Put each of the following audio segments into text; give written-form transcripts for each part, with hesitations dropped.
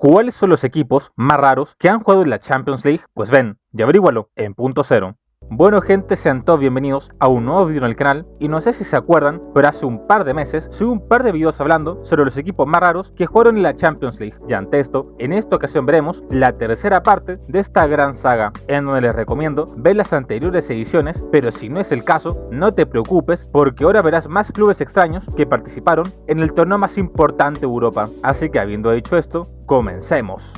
¿Cuáles son los equipos más raros que han jugado en la Champions League? Pues ven y averígualo en Punto Cero. Bueno gente, sean todos bienvenidos a un nuevo vídeo en el canal y no sé si se acuerdan, pero hace un par de meses subí un par de videos hablando sobre los equipos más raros que jugaron en la Champions League. Y ante esto, en esta ocasión veremos la tercera parte de esta gran saga, en donde les recomiendo ver las anteriores ediciones, pero si no es el caso, no te preocupes porque ahora verás más clubes extraños que participaron en el torneo más importante de Europa. Así que habiendo dicho esto, comencemos.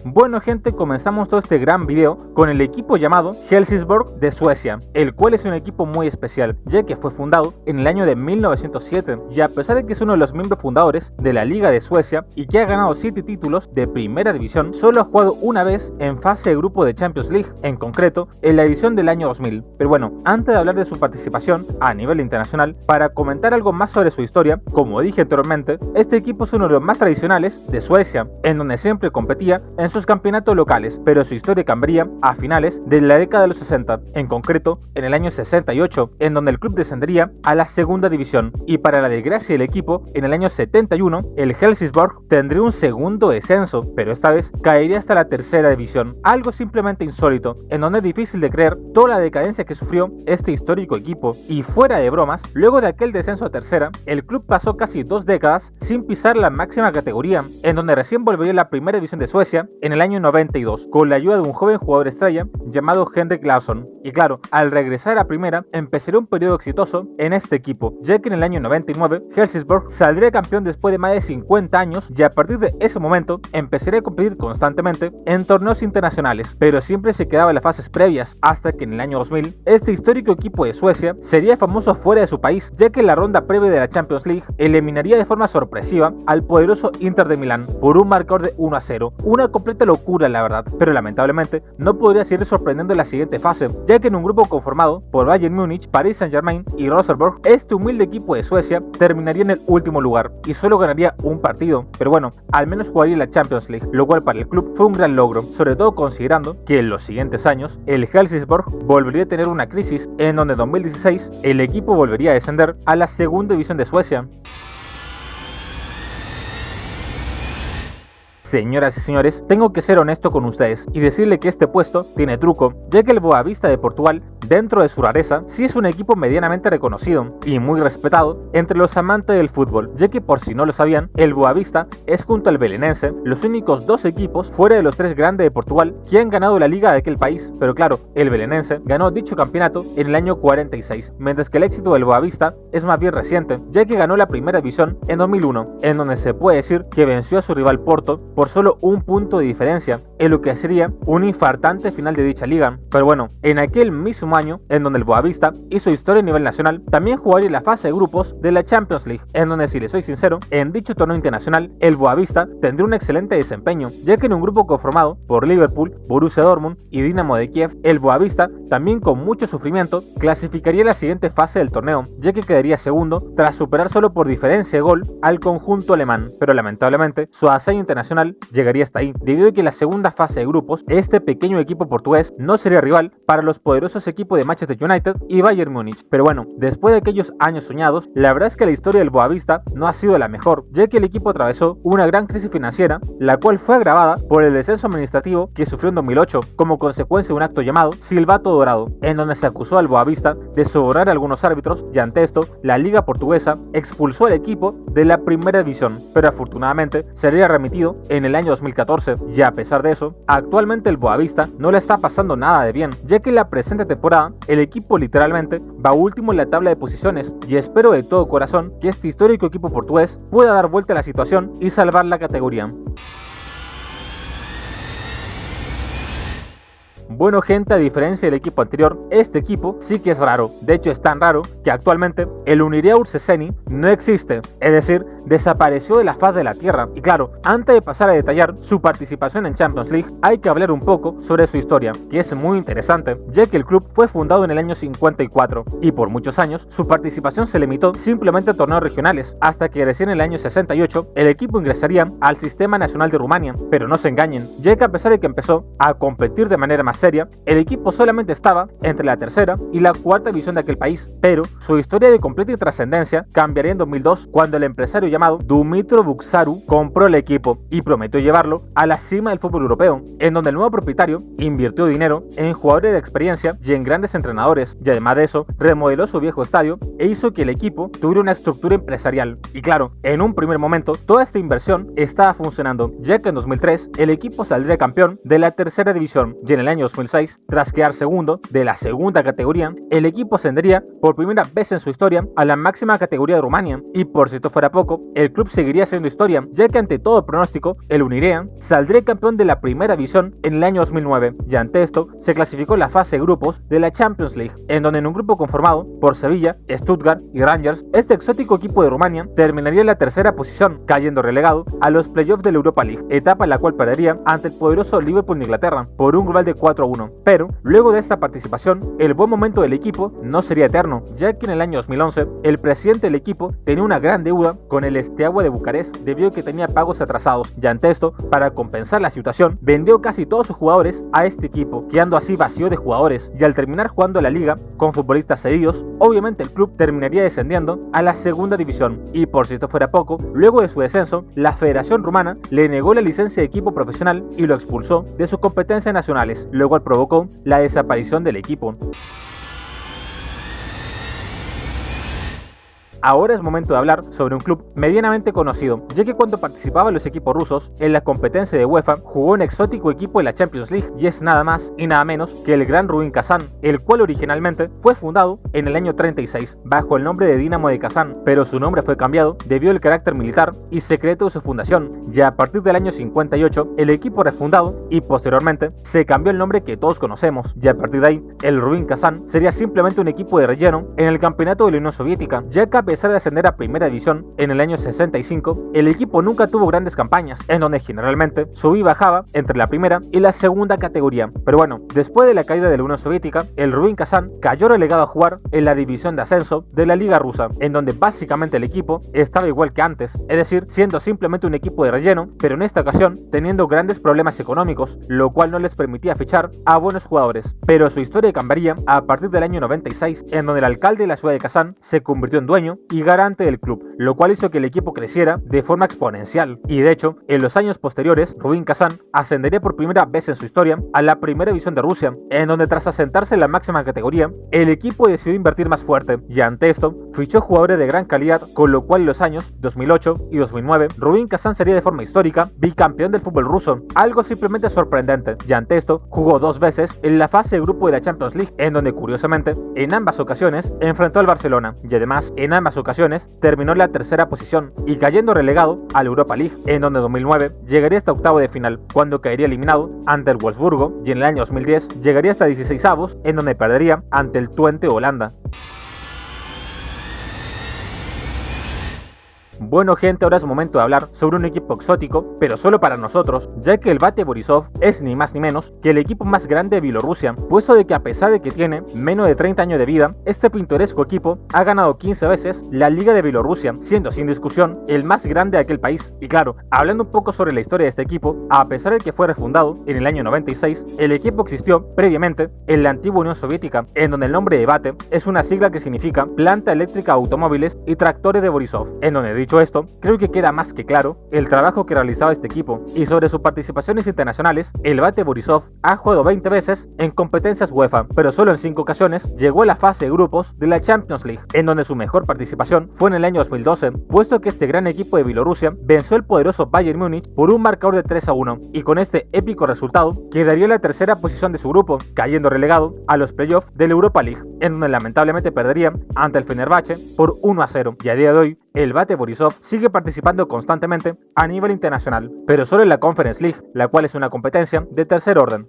Bueno gente, comenzamos todo este gran video con el equipo llamado Helsingborg de Suecia, el cual es un equipo muy especial, ya que fue fundado en el año de 1907 y a pesar de que es uno de los miembros fundadores de la Liga de Suecia y que ha ganado 7 títulos de primera división, solo ha jugado una vez en fase de grupo de Champions League, en concreto en la edición del año 2000. Pero bueno, antes de hablar de su participación a nivel internacional, para comentar algo más sobre su historia, como dije anteriormente, este equipo es uno de los más tradicionales de Suecia, en donde siempre competía en sus campeonatos locales, pero su historia cambiaría a finales de la década de los 60, en concreto en el año 68, en donde el club descendería a la segunda división, y para la desgracia del equipo, en el año 71, el Helsingborg tendría un segundo descenso, pero esta vez caería hasta la tercera división, algo simplemente insólito, en donde es difícil de creer toda la decadencia que sufrió este histórico equipo. Y fuera de bromas, luego de aquel descenso a tercera, el club pasó casi 2 décadas sin pisar la máxima categoría, en donde recién volvería a la primera división de Suecia en el año 92, con la ayuda de un joven jugador estrella llamado Henrik Larsson. Y claro, al regresar a primera, empezaría un periodo exitoso en este equipo, ya que en el año 99, Helsingborg saldría campeón después de más de 50 años y a partir de ese momento empezaría a competir constantemente en torneos internacionales, pero siempre se quedaba en las fases previas, hasta que en el año 2000, este histórico equipo de Suecia sería famoso fuera de su país, ya que en la ronda previa de la Champions League eliminaría de forma sorpresiva al poderoso Inter de Milán por un marcador de 1-0, una completa locura la verdad, pero lamentablemente no podría seguir sorprendiendo en la siguiente fase, ya que en un grupo conformado por Bayern Múnich, Paris Saint-Germain y Rosenborg, este humilde equipo de Suecia terminaría en el último lugar y solo ganaría un partido, pero bueno, al menos jugaría la Champions League, lo cual para el club fue un gran logro, sobre todo considerando que en los siguientes años el Helsingborg volvería a tener una crisis en donde en 2016 el equipo volvería a descender a la segunda división de Suecia. Señoras y señores, tengo que ser honesto con ustedes y decirle que este puesto tiene truco, ya que el Boavista de Portugal, dentro de su rareza, sí es un equipo medianamente reconocido y muy respetado entre los amantes del fútbol, ya que por si no lo sabían, el Boavista es junto al Belenense los únicos 2 equipos fuera de los 3 grandes de Portugal que han ganado la liga de aquel país, pero claro, el Belenense ganó dicho campeonato en el año 46, mientras que el éxito del Boavista es más bien reciente, ya que ganó la primera división en 2001, en donde se puede decir que venció a su rival Porto por solo un punto de diferencia, en lo que sería un infartante final de dicha liga. Pero bueno, en aquel mismo año, en donde el Boavista hizo historia a nivel nacional, también jugaría la fase de grupos de la Champions League, en donde, si les soy sincero, en dicho torneo internacional, el Boavista tendría un excelente desempeño, ya que en un grupo conformado por Liverpool, Borussia Dortmund y Dinamo de Kiev, el Boavista, también con mucho sufrimiento, clasificaría la siguiente fase del torneo, ya que quedaría segundo tras superar solo por diferencia de gol al conjunto alemán, pero lamentablemente su hazaña internacional llegaría hasta ahí, debido a que en la segunda fase de grupos, este pequeño equipo portugués no sería rival para los poderosos equipos de Manchester United y Bayern Múnich. Pero bueno, después de aquellos años soñados, la verdad es que la historia del Boavista no ha sido la mejor, ya que el equipo atravesó una gran crisis financiera, la cual fue agravada por el descenso administrativo que sufrió en 2008, como consecuencia de un acto llamado Silbato Dorado, en donde se acusó al Boavista de sobornar a algunos árbitros, y ante esto, la liga portuguesa expulsó al equipo de la primera división, pero afortunadamente sería remitido en el año 2014, y a pesar de eso, actualmente el Boavista no le está pasando nada de bien, ya que en la presente temporada el equipo literalmente va último en la tabla de posiciones, y espero de todo corazón que este histórico equipo portugués pueda dar vuelta a la situación y salvar la categoría. Bueno gente, a diferencia del equipo anterior, este equipo sí que es raro. De hecho es tan raro que actualmente el Unirea Urseseni no existe, es decir, desapareció de la faz de la tierra. Y claro, antes de pasar a detallar su participación en Champions League, hay que hablar un poco sobre su historia, que es muy interesante, ya que el club fue fundado en el año 54 y por muchos años su participación se limitó simplemente a torneos regionales, hasta que recién en el año 68 el equipo ingresaría al Sistema Nacional de Rumania. Pero no se engañen, ya que a pesar de que empezó a competir de manera más seria, el equipo solamente estaba entre la tercera y la cuarta división de aquel país, pero su historia de completa trascendencia cambiaría en 2002 cuando el empresario llamado Dumitru Buksaru compró el equipo y prometió llevarlo a la cima del fútbol europeo, en donde el nuevo propietario invirtió dinero en jugadores de experiencia y en grandes entrenadores, y además de eso remodeló su viejo estadio e hizo que el equipo tuviera una estructura empresarial. Y claro, en un primer momento toda esta inversión estaba funcionando, ya que en 2003 el equipo saldría campeón de la tercera división, y en el año 2006, tras quedar segundo de la segunda categoría, el equipo ascendería por primera vez en su historia a la máxima categoría de Rumania. Y por si esto fuera poco, el club seguiría siendo historia, ya que ante todo pronóstico, el Unirea saldría campeón de la primera división en el año 2009, y ante esto se clasificó la fase de grupos de la Champions League, en donde en un grupo conformado por Sevilla, Stuttgart y Rangers, este exótico equipo de Rumania terminaría en la tercera posición, cayendo relegado a los playoffs de la Europa League, etapa en la cual perdería ante el poderoso Liverpool de Inglaterra por un global de 4-1. Pero luego de esta participación, el buen momento del equipo no sería eterno, ya que en el año 2011 el presidente del equipo tenía una gran deuda con el Steaua de Bucarest debido a que tenía pagos atrasados, y ante esto, para compensar la situación, vendió casi todos sus jugadores a este equipo, quedando así vacío de jugadores, y al terminar jugando la liga con futbolistas cedidos, obviamente el club terminaría descendiendo a la segunda división. Y por si esto fuera poco, luego de su descenso, la Federación Rumana le negó la licencia de equipo profesional y lo expulsó de sus competencias nacionales, lo cual provocó la desaparición del equipo. Ahora es momento de hablar sobre un club medianamente conocido, ya que cuando participaban los equipos rusos en la competencia de UEFA, jugó un exótico equipo de la Champions League, y es nada más y nada menos que el Gran Rubin Kazán, el cual originalmente fue fundado en el año 36 bajo el nombre de Dinamo de Kazán, pero su nombre fue cambiado debido al carácter militar y secreto de su fundación. Ya a partir del año 58 el equipo refundado y posteriormente se cambió el nombre que todos conocemos, y a partir de ahí el Rubin Kazán sería simplemente un equipo de relleno en el campeonato de la Unión Soviética, ya que a pesar de ascender a primera división en el año 65, el equipo nunca tuvo grandes campañas, en donde generalmente subía y bajaba entre la primera y la segunda categoría. Pero bueno, después de la caída de la Unión Soviética, el Rubin Kazán cayó relegado a jugar en la división de ascenso de la Liga Rusa, en donde básicamente el equipo estaba igual que antes, es decir, siendo simplemente un equipo de relleno, pero en esta ocasión teniendo grandes problemas económicos, lo cual no les permitía fichar a buenos jugadores. Pero su historia cambiaría a partir del año 96, en donde el alcalde de la ciudad de Kazán se convirtió en dueño y garante del club, lo cual hizo que el equipo creciera de forma exponencial. Y de hecho, en los años posteriores, Rubin Kazán ascendería por primera vez en su historia a la primera división de Rusia, en donde tras asentarse en la máxima categoría, el equipo decidió invertir más fuerte, y ante esto, fichó jugadores de gran calidad, con lo cual en los años 2008 y 2009, Rubin Kazán sería de forma histórica bicampeón del fútbol ruso, algo simplemente sorprendente, y ante esto, jugó 2 veces en la fase de grupo de la Champions League, en donde curiosamente, en ambas ocasiones, enfrentó al Barcelona, y además, en ambas ocasiones, terminó en la tercera posición y cayendo relegado a la Europa League, en donde en 2009 llegaría hasta octavo de final, cuando caería eliminado ante el Wolfsburgo, y en el año 2010 llegaría hasta 16avos, en donde perdería ante el Twente Holanda. Bueno gente, ahora es momento de hablar sobre un equipo exótico, pero solo para nosotros, ya que el Bate Borisov es ni más ni menos que el equipo más grande de Bielorrusia, puesto de que a pesar de que tiene menos de 30 años de vida, este pintoresco equipo ha ganado 15 veces la Liga de Bielorrusia, siendo sin discusión el más grande de aquel país. Y claro, hablando un poco sobre la historia de este equipo, a pesar de que fue refundado en el año 96, el equipo existió previamente en la antigua Unión Soviética, en donde el nombre de Bate es una sigla que significa Planta Eléctrica de Automóviles y Tractores de Borisov, en donde dicho esto, creo que queda más que claro el trabajo que realizaba este equipo. Y sobre sus participaciones internacionales, el Bate Borisov ha jugado 20 veces en competencias UEFA, pero solo en 5 ocasiones llegó a la fase de grupos de la Champions League, en donde su mejor participación fue en el año 2012, puesto que este gran equipo de Bielorrusia venció al poderoso Bayern Múnich por un marcador de 3-1, y con este épico resultado quedaría en la tercera posición de su grupo, cayendo relegado a los playoffs de la Europa League, en donde lamentablemente perdería ante el Fenerbahce por 1-0, y a día de hoy el Bate Borisov sigue participando constantemente a nivel internacional, pero solo en la Conference League, la cual es una competencia de tercer orden.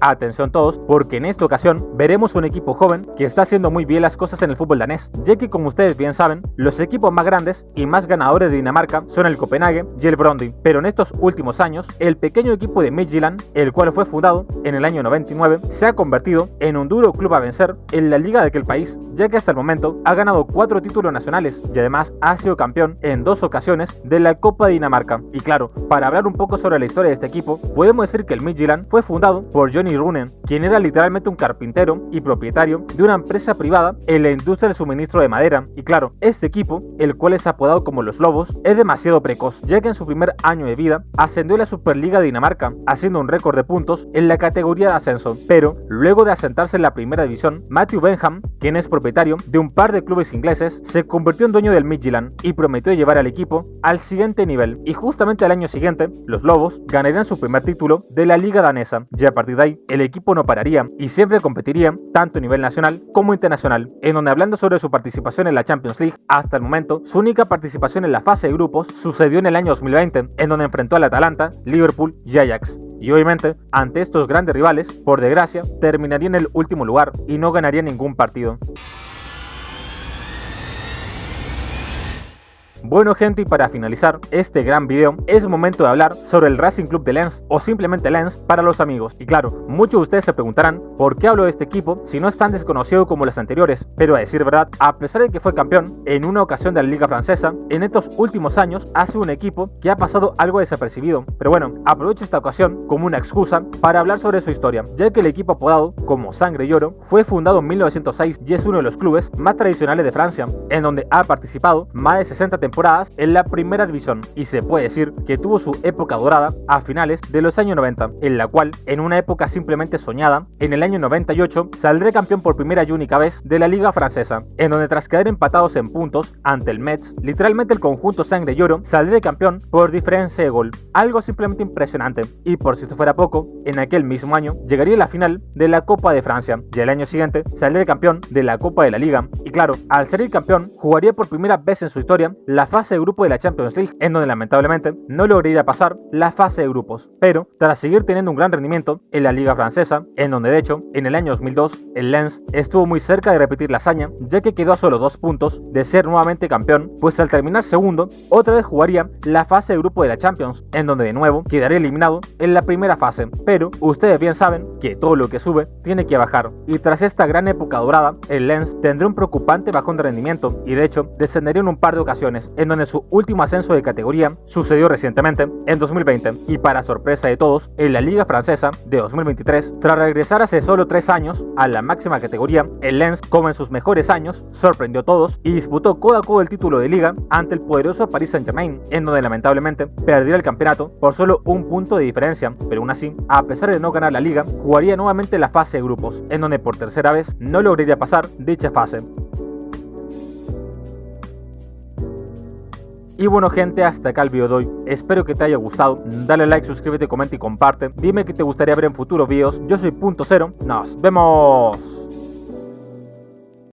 Atención todos, porque en esta ocasión veremos un equipo joven que está haciendo muy bien las cosas en el fútbol danés, ya que como ustedes bien saben, los equipos más grandes y más ganadores de Dinamarca son el Copenhague y el Brøndby, pero en estos últimos años, el pequeño equipo de Midtjylland, el cual fue fundado en el año 99, se ha convertido en un duro club a vencer en la liga de aquel país, ya que hasta el momento ha ganado 4 títulos nacionales y además ha sido campeón en 2 ocasiones de la Copa de Dinamarca. Y claro, para hablar un poco sobre la historia de este equipo, podemos decir que el Midtjylland fue fundado por Johnny Tony Roonen, quien era literalmente un carpintero y propietario de una empresa privada en la industria del suministro de madera. Y claro, este equipo, el cual es apodado como los Lobos, es demasiado precoz, ya que en su primer año de vida ascendió a la Superliga de Dinamarca, haciendo un récord de puntos en la categoría de ascenso. Pero luego de asentarse en la primera división, Matthew Benham, quien es propietario de un par de clubes ingleses, se convirtió en dueño del Midtjylland y prometió llevar al equipo al siguiente nivel. Y justamente al año siguiente, los Lobos ganarían su primer título de la liga danesa, y a partir de ahí el equipo no pararía y siempre competiría tanto a nivel nacional como internacional, en donde, hablando sobre su participación en la Champions League, hasta el momento su única participación en la fase de grupos sucedió en el año 2020, en donde enfrentó al Atalanta, Liverpool y Ajax. Y obviamente, ante estos grandes rivales, por desgracia, terminaría en el último lugar y no ganaría ningún partido. Bueno gente, y para finalizar este gran video, es momento de hablar sobre el Racing Club de Lens, o simplemente Lens para los amigos. Y claro, muchos de ustedes se preguntarán por qué hablo de este equipo si no es tan desconocido como los anteriores, pero a decir verdad, a pesar de que fue campeón en una ocasión de la Liga Francesa, en estos últimos años ha sido un equipo que ha pasado algo desapercibido. Pero bueno, aprovecho esta ocasión como una excusa para hablar sobre su historia, ya que el equipo apodado como Sangre y Oro fue fundado en 1906 y es uno de los clubes más tradicionales de Francia, en donde ha participado más de 60 temporadas en la primera división, y se puede decir que tuvo su época dorada a finales de los años 90, en la cual, en una época simplemente soñada, en el año 98 saldrá campeón por primera y única vez de la Liga Francesa, en donde tras quedar empatados en puntos ante el Metz, literalmente el conjunto Sangre y Oro saldrá campeón por diferencia de gol, algo simplemente impresionante. Y por si esto fuera poco, en aquel mismo año llegaría a la final de la Copa de Francia, y el año siguiente saldría campeón de la Copa de la Liga. Y claro, al ser el campeón, jugaría por primera vez en su historia la fase de grupo de la Champions League, en donde lamentablemente no lograría pasar la fase de grupos, pero tras seguir teniendo un gran rendimiento en la Liga Francesa, en donde de hecho en el año 2002 el Lens estuvo muy cerca de repetir la hazaña, ya que quedó a solo 2 puntos de ser nuevamente campeón, pues al terminar segundo otra vez jugaría la fase de grupo de la Champions, en donde de nuevo quedaría eliminado en la primera fase. Pero ustedes bien saben que todo lo que sube tiene que bajar, y tras esta gran época dorada el Lens tendrá un preocupante bajón de rendimiento, y de hecho descendería en un par de ocasiones, en donde su último ascenso de categoría sucedió recientemente en 2020, y para sorpresa de todos, en la Liga Francesa de 2023, tras regresar hace solo 3 años a la máxima categoría, el Lens, como en sus mejores años, sorprendió a todos y disputó codo a codo el título de liga ante el poderoso Paris Saint-Germain, en donde lamentablemente perdió el campeonato por solo un punto de diferencia, pero aún así, a pesar de no ganar la liga, jugaría nuevamente la fase de grupos, en donde por tercera vez no lograría pasar dicha fase. Y bueno gente, hasta acá el video de hoy, espero que te haya gustado, dale like, suscríbete, comenta y comparte, dime qué te gustaría ver en futuros videos. Yo soy Punto Cero, nos vemos.